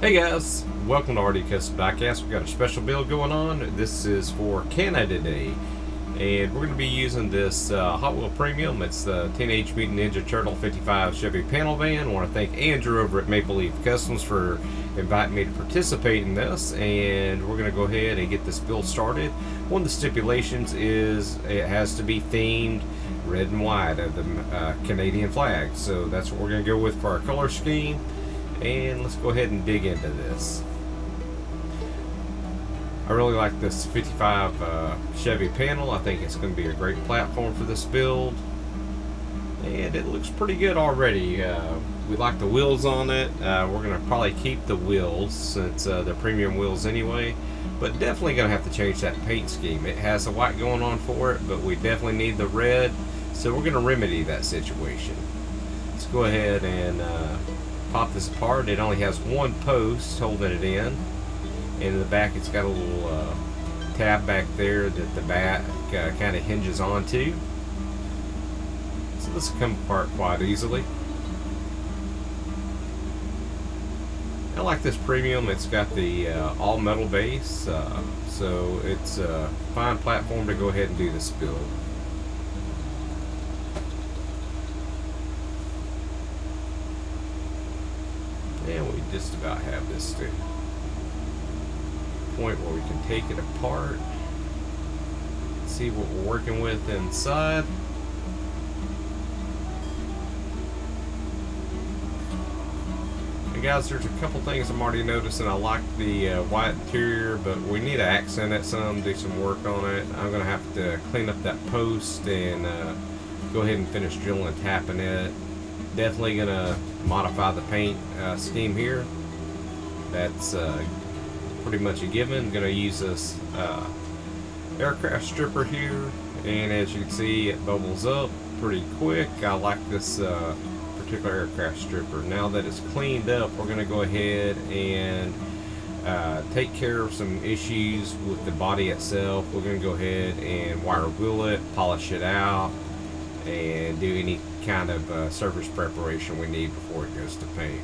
Hey guys, welcome to RD Custom Diecast. We've got a special build going on. This is for Canada Day, and we're going to be using this Hot Wheel Premium. It's the Teenage Mutant Ninja Turtle 55 Chevy panel van. I want to thank Andrew over at Maple Leaf Customs for inviting me to participate in this, and we're going to go ahead and get this build started. One of the stipulations is it has to be themed red and white of the Canadian flag, so that's what we're going to go with for our color scheme. And let's go ahead and dig into this. I really like this 55 Chevy panel. I think it's going to be a great platform for this build, and it looks pretty good already. We like the wheels on it. We're going to probably keep the wheels since they're premium wheels anyway, but definitely going to have to change that paint scheme. It has a white going on for it, but we definitely need the red, so we're going to remedy that situation. Let's go ahead and pop this apart. It only has one post holding it in, and in the back it's got a little tab back there that the back kind of hinges onto, so this will come apart quite easily. I like this premium. It's got the all metal base, so it's a fine platform to go ahead and do this build. And we just about have this to point where we can take it apart, see what we're working with inside. And guys, there's a couple things I'm already noticing. I like the white interior, but we need to accent it some, do some work on it. I'm going to have to clean up that post and go ahead and finish drilling and tapping it. Definitely going to modify the paint scheme here. That's pretty much a given. Going to use this aircraft stripper here, and as you can see, it bubbles up pretty quick. I like this particular aircraft stripper. Now that it's cleaned up, we're going to go ahead and take care of some issues with the body itself. We're going to go ahead and wire wheel it, polish it out, and do any kind of surface preparation we need before it goes to paint.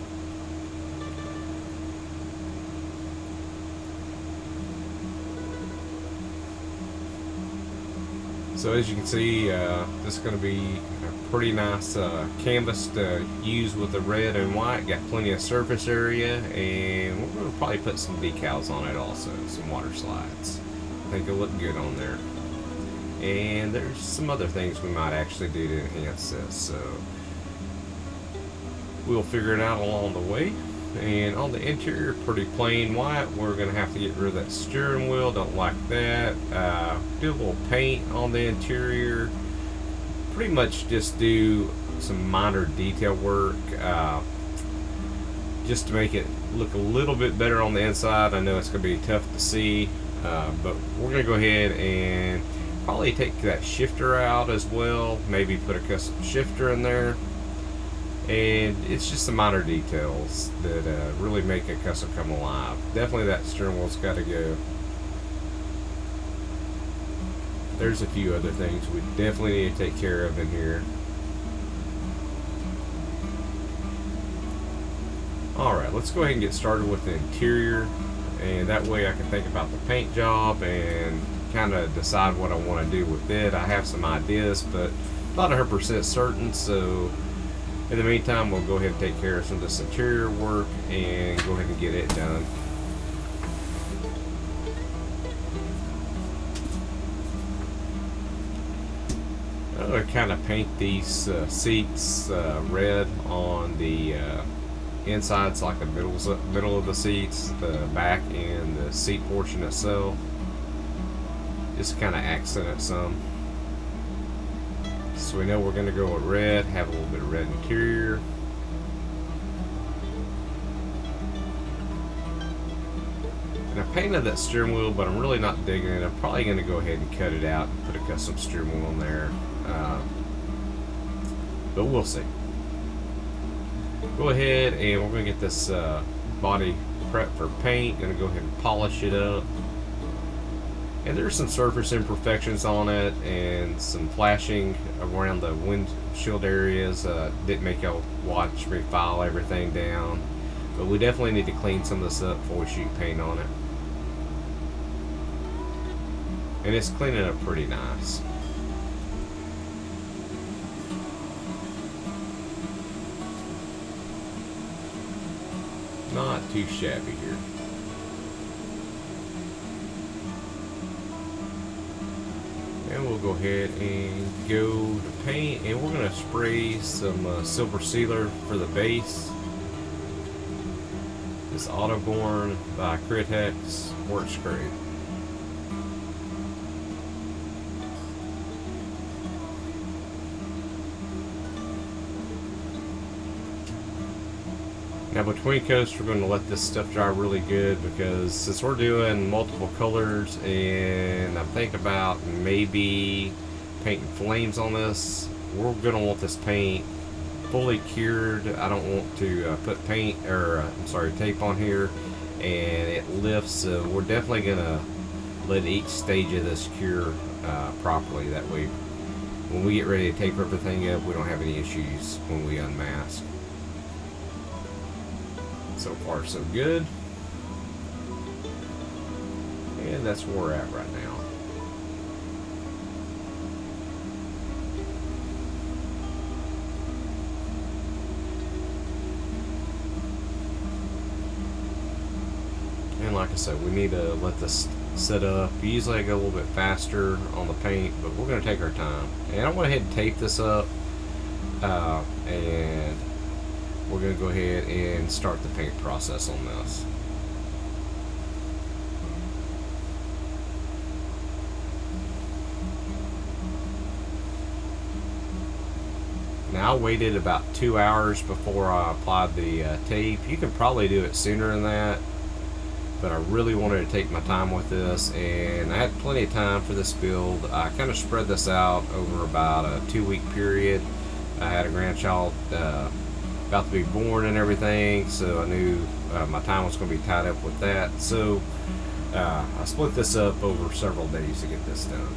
So as you can see, this is going to be a pretty nice canvas to use with the red and white. Got plenty of surface area, and we're going to probably put some decals on it also, some water slides. I think it'll look good on there. And there's some other things we might actually do to enhance this, so we'll figure it out along the way. And on the interior, pretty plain white. We're going to have to get rid of that steering wheel. Don't like that. Do a little paint on the interior. Pretty much just do some minor detail work just to make it look a little bit better on the inside. I know it's going to be tough to see, but we're going to go ahead and probably take that shifter out as well, maybe put a custom shifter in there, and it's just the minor details that really make a custom come alive. Definitely that steering wheel's got to go. There's a few other things we definitely need to take care of in here. Alright, let's go ahead and get started with the interior, and that way I can think about the paint job and kind of decide what I want to do with it. I have some ideas, but not 100% certain, so in the meantime we'll go ahead and take care of some of this interior work and go ahead and get it done. I'm going to kind of paint these seats red on the insides, like the middle of the seats, the back, and the seat portion itself. Just kind of accent it some. So we know we're going to go with red, have a little bit of red interior. And I painted that steering wheel, but I'm really not digging it. I'm probably going to go ahead and cut it out and put a custom steering wheel on there. But we'll see. Go ahead and we're going to get this body prepped for paint. Going to go ahead and polish it up. And there's some surface imperfections on it and some flashing around the windshield areas. Didn't make y'all watch me file everything down. But we definitely need to clean some of this up before we shoot paint on it. And it's cleaning up pretty nice. Not too shabby here. And we'll go ahead and go to paint, and we're going to spray some silver sealer for the base. This Autoborn by Critex works great. Now between coats, we're going to let this stuff dry really good, because since we're doing multiple colors and I'm thinking about maybe painting flames on this, we're going to want this paint fully cured. I don't want to put paint or tape on here and it lifts, so we're definitely going to let each stage of this cure properly. That way when we get ready to tape everything up, we don't have any issues when we unmask. So far so good, and that's where we're at right now. And like I said, we need to let this set up. Usually I go a little bit faster on the paint, but we're going to take our time. And I went ahead and tape this up, and we're going to go ahead and start the paint process on this. Now I waited about 2 hours before I applied the tape. You can probably do it sooner than that, but I really wanted to take my time with this, and I had plenty of time for this build. I kind of spread this out over about a 2-week period. I had a grandchild about to be born and everything, so I knew my time was going to be tied up with that. So I split this up over several days to get this done.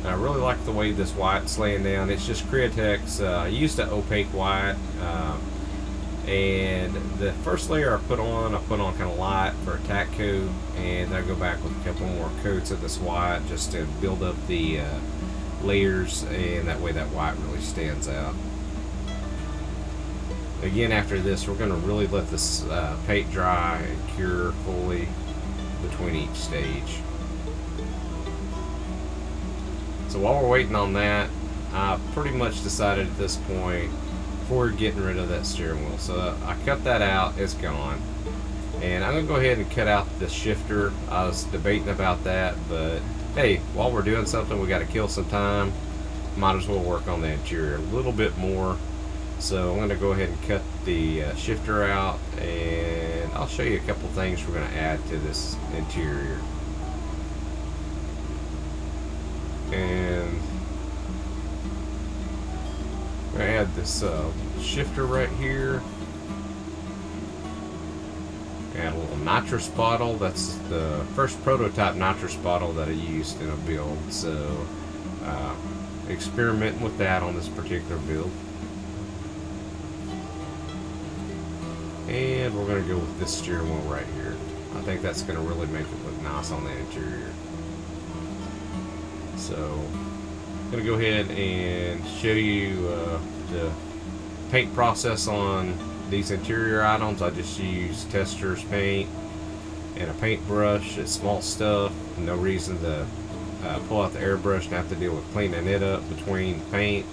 I really like the way this white's laying down. It's just Createx. I used an opaque white, and the first layer I put on kind of light for a tack coat, and I go back with a couple more coats of this white just to build up the layers, and that way that white really stands out. Again, after this, we're going to really let this paint dry and cure fully between each stage. So while we're waiting on that, I pretty much decided at this point we're getting rid of that steering wheel. So I cut that out, it's gone. And I'm going to go ahead and cut out the shifter. I was debating about that, but hey, while we're doing something, we got to kill some time. Might as well work on the interior a little bit more. So I'm going to go ahead and cut the shifter out, and I'll show you a couple things we're going to add to this interior. And I'm going to add this shifter right here. Add a little nitrous bottle. That's the first prototype nitrous bottle that I used in a build. So experimenting with that on this particular build. And we're going to go with this steering wheel right here. I think that's going to really make it look nice on the interior. So I'm going to go ahead and show you the paint process on these interior items. I just use Tester's paint and a paintbrush. It's small stuff. No reason to pull out the airbrush and have to deal with cleaning it up between paint.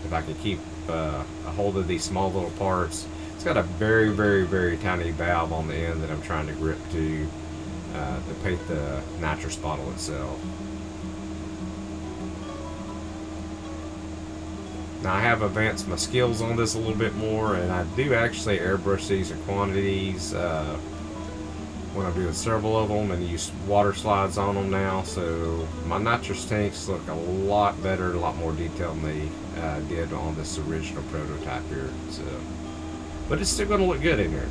If I can keep a hold of these small little parts. It's got a very, very, very tiny valve on the end that I'm trying to grip to paint the nitrous bottle itself. Now I have advanced my skills on this a little bit more, and I do actually airbrush these in quantities when I'm doing several of them, and use water slides on them now. So my nitrous tanks look a lot better, a lot more detailed than they did on this original prototype here. So, but it's still going to look good in here.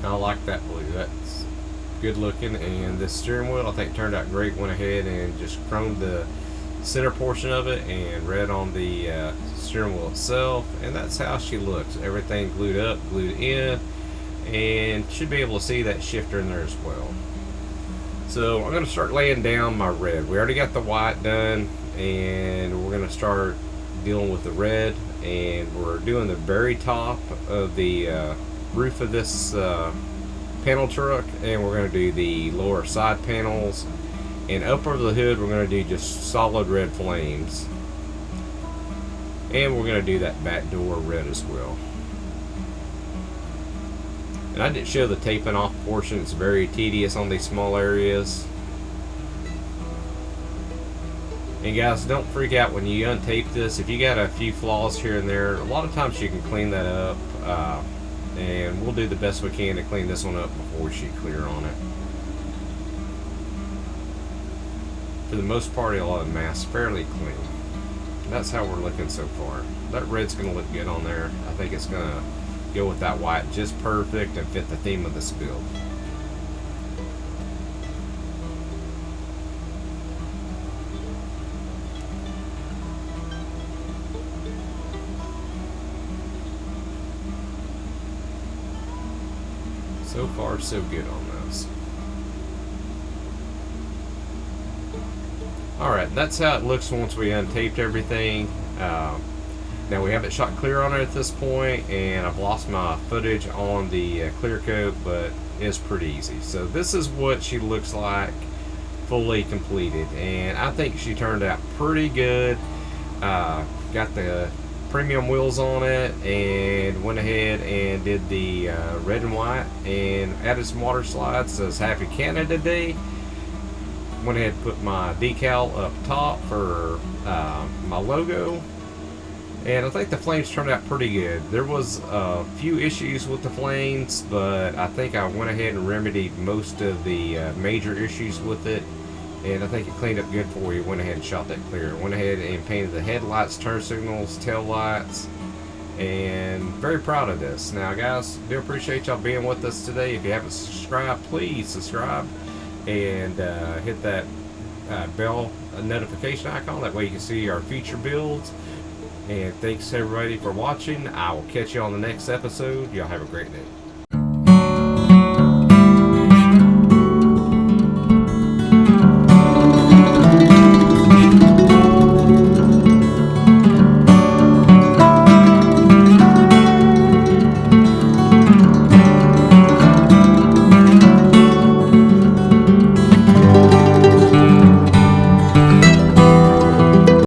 I like that blue. That's good looking. And this steering wheel I think turned out great. Went ahead and just chromed the center portion of it and red on the steering wheel itself, and that's how she looks. Everything glued up, glued in, and should be able to see that shifter in there as well. So I'm going to start laying down my red. We already got the white done, and we're going to start dealing with the red, and we're doing the very top of the roof of this panel truck, and we're going to do the lower side panels, and up over the hood we're going to do just solid red flames, and we're going to do that back door red as well. And I didn't show the taping off portion. It's very tedious on these small areas. And guys, don't freak out when you untape this. If you got a few flaws here and there, a lot of times you can clean that up. And we'll do the best we can to clean this one up before we shoot clear on it. For the most part, it'll unmask fairly clean. That's how we're looking so far. That red's going to look good on there. I think it's going to go with that white just perfect and fit the theme of this build. So far, so good on this. Alright, that's how it looks once we untaped everything. Now we have it shot clear on it at this point, and I've lost my footage on the clear coat, but it's pretty easy. So this is what she looks like fully completed, and I think she turned out pretty good. Got the premium wheels on it, and went ahead and did the red and white, and added some water slides. Says Happy Canada Day. Went ahead and put my decal up top for my logo. And I think the flames turned out pretty good. There was a few issues with the flames, but I think I went ahead and remedied most of the major issues with it. And I think it cleaned up good for you. Went ahead and shot that clear. Went ahead and painted the headlights, turn signals, tail lights. And very proud of this. Now guys, do appreciate y'all being with us today. If you haven't subscribed, please subscribe. And hit that bell notification icon. That way you can see our future builds. And thanks everybody for watching. I will catch you on the next episode. Y'all have a great day.